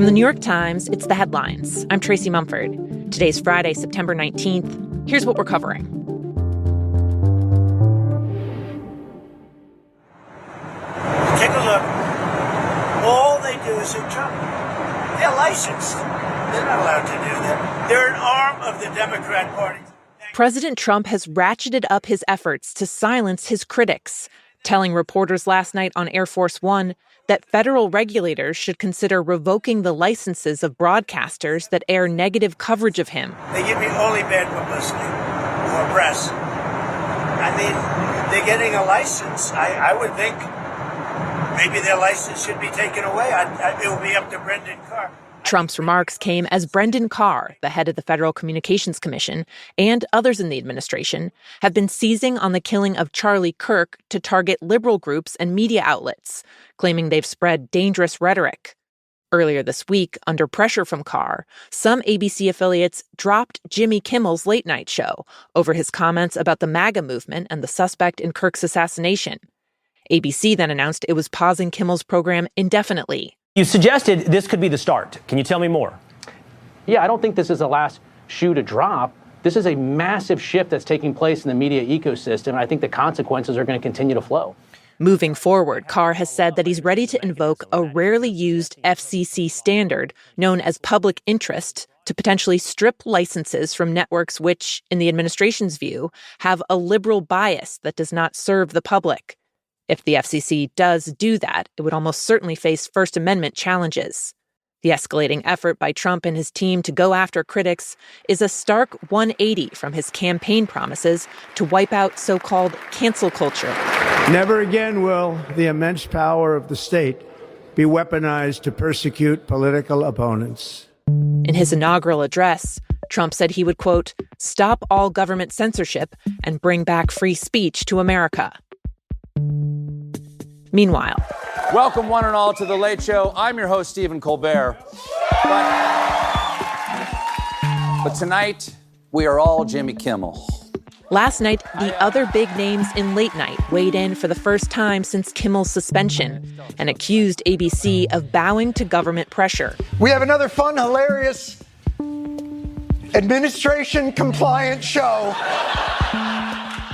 From the New York Times, it's The Headlines. I'm Tracy Mumford. Today's Friday, September 19th. Here's what we're covering. Take a look. All they do is say Trump. They're licensed. They're not allowed to do that. They're an arm of the Democrat Party. President Trump has ratcheted up his efforts to silence his critics, telling reporters last night on Air Force One that federal regulators should consider revoking the licenses of broadcasters that air negative coverage of him. They give me only bad publicity or press. I mean, they're getting a license. I would think maybe their license should be taken away. It will be up to Brendan Carr. Trump's remarks came as Brendan Carr, the head of the Federal Communications Commission, and others in the administration have been seizing on the killing of Charlie Kirk to target liberal groups and media outlets, claiming they've spread dangerous rhetoric. Earlier this week, under pressure from Carr, some ABC affiliates dropped Jimmy Kimmel's late-night show over his comments about the MAGA movement and the suspect in Kirk's assassination. ABC then announced it was pausing Kimmel's program indefinitely. You suggested this could be the start. Can you tell me more? Yeah, I don't think this is the last shoe to drop. This is a massive shift that's taking place in the media ecosystem, and I think the consequences are going to continue to flow. Moving forward, Carr has said that he's ready to invoke a rarely used FCC standard known as public interest to potentially strip licenses from networks which, in the administration's view, have a liberal bias that does not serve the public. If the FCC does do that, it would almost certainly face First Amendment challenges. The escalating effort by Trump and his team to go after critics is a stark 180 from his campaign promises to wipe out so-called cancel culture. Never again will the immense power of the state be weaponized to persecute political opponents. In his inaugural address, Trump said he would, quote, stop all government censorship and bring back free speech to America. Meanwhile, welcome one and all to The Late Show. I'm your host, Stephen Colbert. But tonight, we are all Jimmy Kimmel. Last night, the other big names in late night weighed in for the first time since Kimmel's suspension and accused ABC of bowing to government pressure. We have another fun, hilarious, administration-compliant show.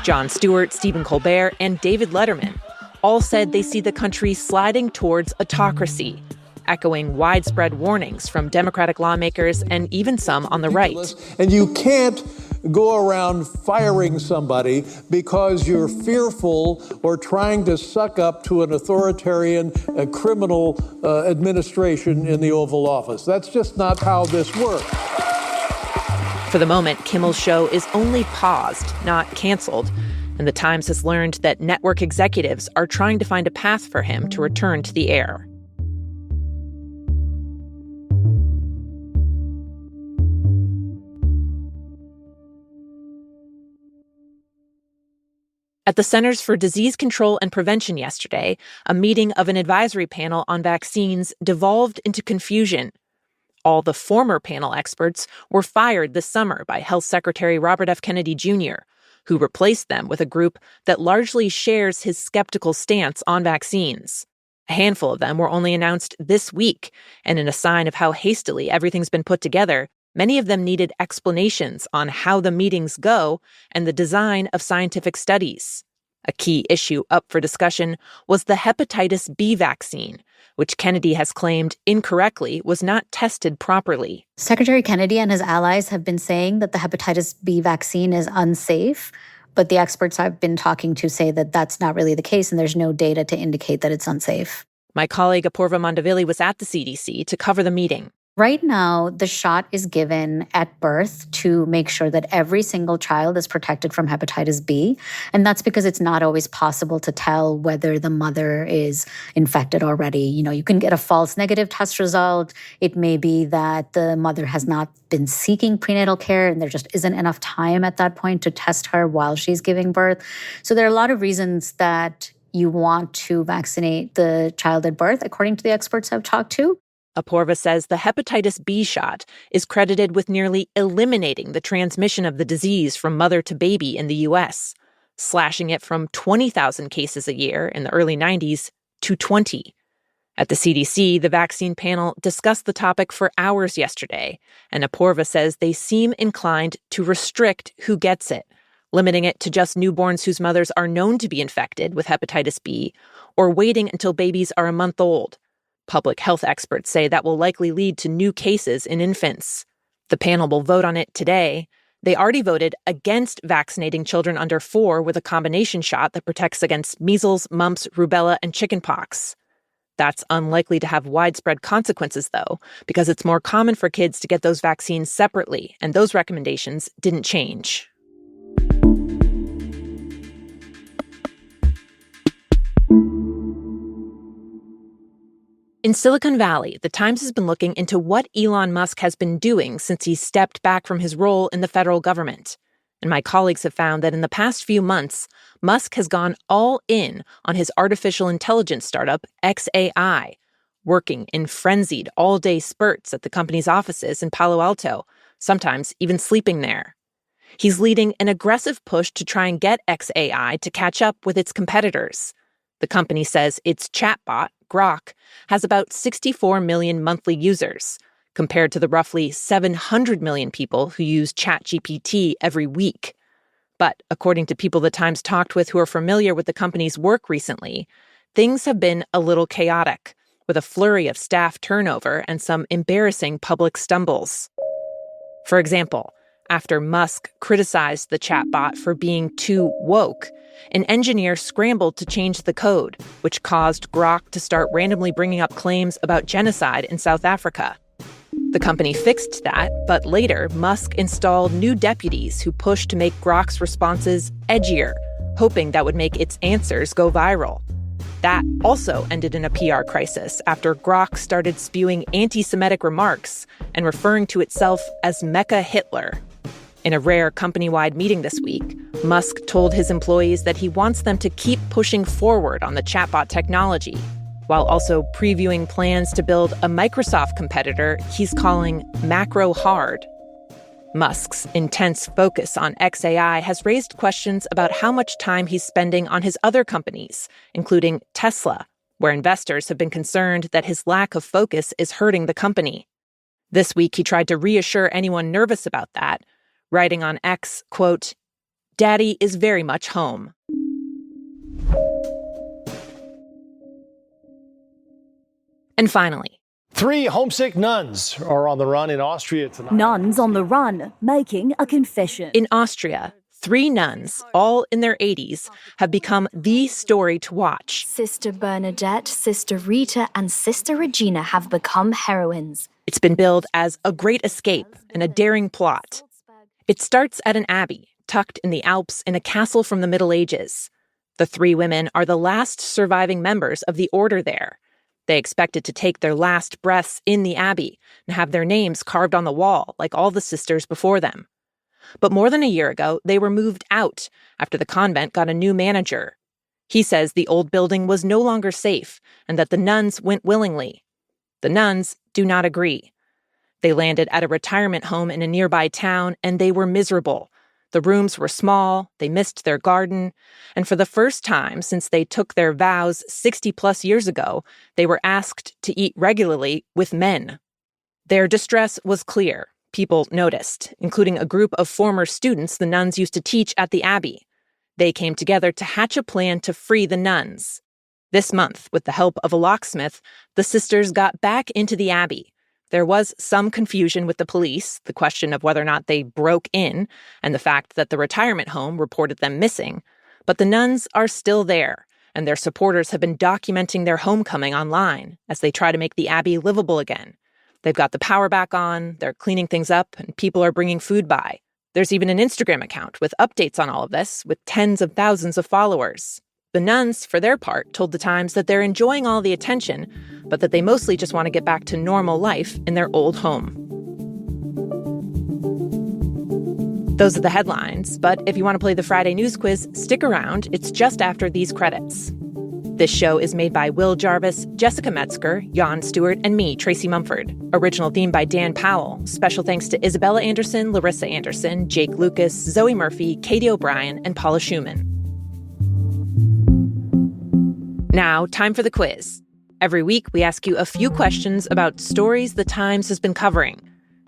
Jon Stewart, Stephen Colbert, and David Letterman all said they see the country sliding towards autocracy, echoing widespread warnings from Democratic lawmakers and even some on the right. And you can't go around firing somebody because you're fearful or trying to suck up to an authoritarian criminal administration in the Oval Office. That's just not how this works. For the moment, Kimmel's show is only paused, not canceled. And the Times has learned that network executives are trying to find a path for him to return to the air. At the Centers for Disease Control and Prevention yesterday, a meeting of an advisory panel on vaccines devolved into confusion. All the former panel experts were fired this summer by Health Secretary Robert F. Kennedy Jr., who replaced them with a group that largely shares his skeptical stance on vaccines. A handful of them were only announced this week, and in a sign of how hastily everything's been put together, many of them needed explanations on how the meetings go and the design of scientific studies. A key issue up for discussion was the hepatitis B vaccine, which Kennedy has claimed incorrectly was not tested properly. Secretary Kennedy and his allies have been saying that the hepatitis B vaccine is unsafe, but the experts I've been talking to say that that's not really the case and there's no data to indicate that it's unsafe. My colleague Apoorva Mandavili was at the CDC to cover the meeting. Right now, the shot is given at birth to make sure that every single child is protected from hepatitis B. And that's because it's not always possible to tell whether the mother is infected already. You know, you can get a false negative test result. It may be that the mother has not been seeking prenatal care and there just isn't enough time at that point to test her while she's giving birth. So there are a lot of reasons that you want to vaccinate the child at birth, according to the experts I've talked to. Apoorva says the hepatitis B shot is credited with nearly eliminating the transmission of the disease from mother to baby in the U.S., slashing it from 20,000 cases a year in the early 90s to 20. At the CDC, the vaccine panel discussed the topic for hours yesterday, and Apoorva says they seem inclined to restrict who gets it, limiting it to just newborns whose mothers are known to be infected with hepatitis B, or waiting until babies are a month old. Public health experts say that will likely lead to new cases in infants. The panel will vote on it today. They already voted against vaccinating children under 4 with a combination shot that protects against measles, mumps, rubella, and chickenpox. That's unlikely to have widespread consequences, though, because it's more common for kids to get those vaccines separately, and those recommendations didn't change. In Silicon Valley, the Times has been looking into what Elon Musk has been doing since he stepped back from his role in the federal government. And my colleagues have found that in the past few months, Musk has gone all in on his artificial intelligence startup, xAI, working in frenzied all-day spurts at the company's offices in Palo Alto, sometimes even sleeping there. He's leading an aggressive push to try and get xAI to catch up with its competitors. The company says its chatbot, Grok, has about 64 million monthly users, compared to the roughly 700 million people who use ChatGPT every week. But according to people the Times talked with who are familiar with the company's work recently, things have been a little chaotic, with a flurry of staff turnover and some embarrassing public stumbles. For example, after Musk criticized the chatbot for being too woke, an engineer scrambled to change the code, which caused Grok to start randomly bringing up claims about genocide in South Africa. The company fixed that, but later Musk installed new deputies who pushed to make Grok's responses edgier, hoping that would make its answers go viral. That also ended in a PR crisis after Grok started spewing anti-Semitic remarks and referring to itself as Mecca Hitler. In a rare company-wide meeting this week, Musk told his employees that he wants them to keep pushing forward on the chatbot technology, while also previewing plans to build a Microsoft competitor he's calling Macro Hard. Musk's intense focus on xAI has raised questions about how much time he's spending on his other companies, including Tesla, where investors have been concerned that his lack of focus is hurting the company. This week, he tried to reassure anyone nervous about that, writing on X, quote, "Daddy is very much home." And finally, 3 homesick nuns are on the run in Austria tonight. Nuns on the run, making a confession. In Austria, 3 nuns, all in their 80s, have become the story to watch. Sister Bernadette, Sister Rita, and Sister Regina have become heroines. It's been billed as a great escape and a daring plot. It starts at an abbey, tucked in the Alps in a castle from the Middle Ages. The 3 women are the last surviving members of the order there. They expected to take their last breaths in the abbey and have their names carved on the wall like all the sisters before them. But more than a year ago, they were moved out after the convent got a new manager. He says the old building was no longer safe and that the nuns went willingly. The nuns do not agree. They landed at a retirement home in a nearby town, and they were miserable. The rooms were small, they missed their garden, and for the first time since they took their vows 60-plus years ago, they were asked to eat regularly with men. Their distress was clear. People noticed, including a group of former students the nuns used to teach at the abbey. They came together to hatch a plan to free the nuns. This month, with the help of a locksmith, the sisters got back into the abbey. There was some confusion with the police, the question of whether or not they broke in, and the fact that the retirement home reported them missing. But the nuns are still there, and their supporters have been documenting their homecoming online as they try to make the abbey livable again. They've got the power back on, they're cleaning things up, and people are bringing food by. There's even an Instagram account with updates on all of this, with tens of thousands of followers. The nuns, for their part, told the Times that they're enjoying all the attention, but that they mostly just want to get back to normal life in their old home. Those are the headlines, but if you want to play the Friday News Quiz, stick around. It's just after these credits. This show is made by Will Jarvis, Jessica Metzger, Jan Stewart, and me, Tracy Mumford. Original theme by Dan Powell. Special thanks to Isabella Anderson, Larissa Anderson, Jake Lucas, Zoe Murphy, Katie O'Brien, and Paula Schumann. Now, time for the quiz. Every week, we ask you a few questions about stories the Times has been covering.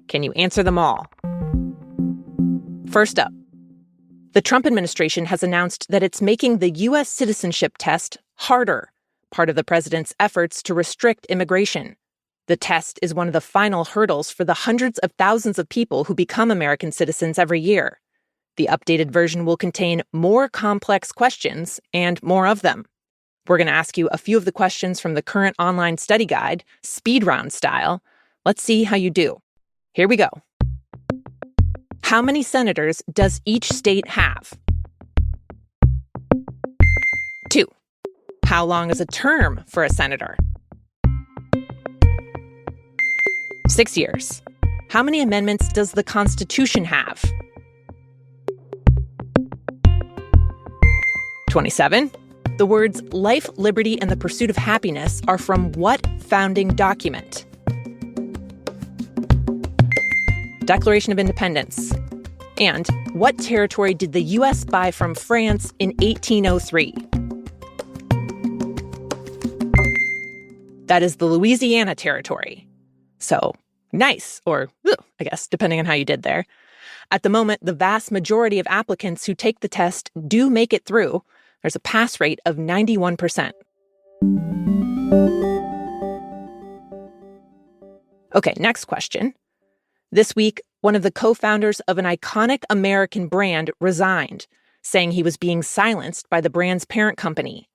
Can you answer them all? First up, the Trump administration has announced that it's making the U.S. citizenship test harder, part of the president's efforts to restrict immigration. The test is one of the final hurdles for the hundreds of thousands of people who become American citizens every year. The updated version will contain more complex questions and more of them. We're going to ask you a few of the questions from the current online study guide, speed round style. Let's see how you do. Here we go. How many senators does each state have? 2. How long is a term for a senator? 6 years. How many amendments does the Constitution have? 27. The words life, liberty, and the pursuit of happiness are from what founding document? Declaration of Independence. And what territory did the U.S. buy from France in 1803? That is the Louisiana Territory. So, nice, or I guess, depending on how you did there. At the moment, the vast majority of applicants who take the test do make it through. There's a pass rate of 91%. Okay, next question. This week, one of the co-founders of an iconic American brand resigned, saying he was being silenced by the brand's parent company.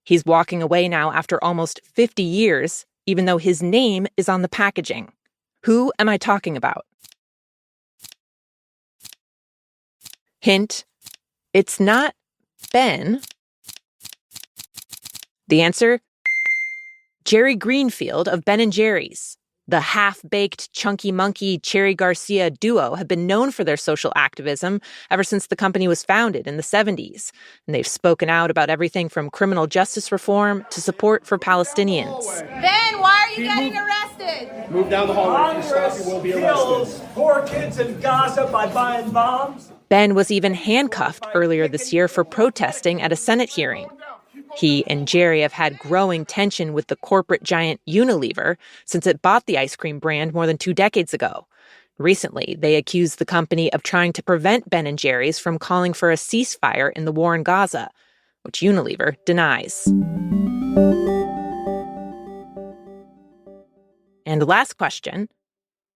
He's walking away now after almost 50 years, even though his name is on the packaging. Who am I talking about? Hint, it's not Ben. The answer? Jerry Greenfield of Ben & Jerry's. The half-baked Chunky Monkey Cherry Garcia duo have been known for their social activism ever since the company was founded in the 70s. And they've spoken out about everything from criminal justice reform to support for Palestinians. Ben, why are you getting arrested? Move down the hallway. If you stop, you will be arrested. Poor kids in Gaza by buying bombs. Ben was even handcuffed earlier this year for protesting at a Senate hearing. He and Jerry have had growing tension with the corporate giant Unilever since it bought the ice cream brand more than 2 decades ago. Recently, they accused the company of trying to prevent Ben & Jerry's from calling for a ceasefire in the war in Gaza, which Unilever denies. And last question.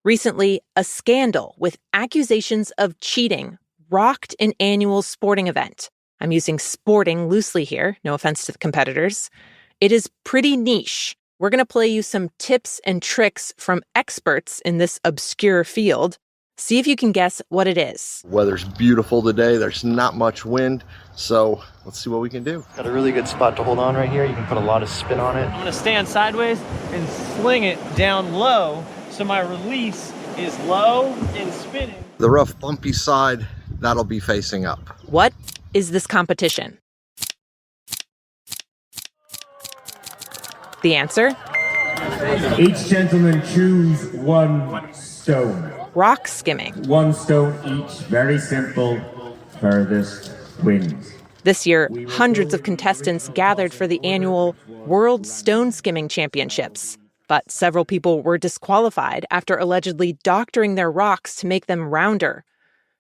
Recently, a scandal with accusations of cheating rocked an annual sporting event. I'm using sporting loosely here, no offense to the competitors. It is pretty niche. We're going to play you some tips and tricks from experts in this obscure field. See if you can guess what it is. Weather's beautiful today. There's not much wind, so let's see what we can do. Got a really good spot to hold on right here. You can put a lot of spin on it. I'm going to stand sideways and sling it down low, so my release is low and spinning. The rough, bumpy side, that'll be facing up. What is this competition? The answer? Each gentleman choose 1 stone. Rock skimming. 1 stone each, very simple. Furthest wins. This year, hundreds of contestants gathered for the annual World Stone Skimming Championships. But several people were disqualified after allegedly doctoring their rocks to make them rounder.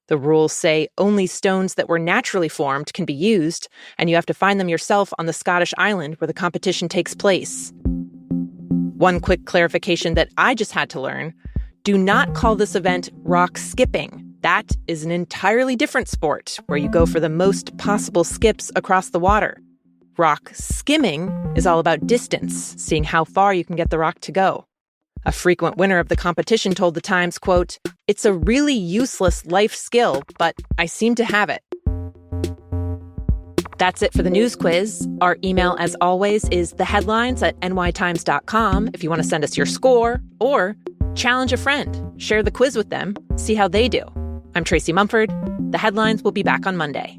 The rules say only stones that were naturally formed can be used, and you have to find them yourself on the Scottish island where the competition takes place. One quick clarification that I just had to learn: do not call this event rock skipping. That is an entirely different sport where you go for the most possible skips across the water. Rock skimming is all about distance, seeing how far you can get the rock to go. A frequent winner of the competition told The Times, quote, "It's a really useless life skill, but I seem to have it." That's it for the news quiz. Our email, as always, is theheadlines@nytimes.com if you want to send us your score, or challenge a friend. Share the quiz with them. See how they do. I'm Tracy Mumford. The Headlines will be back on Monday.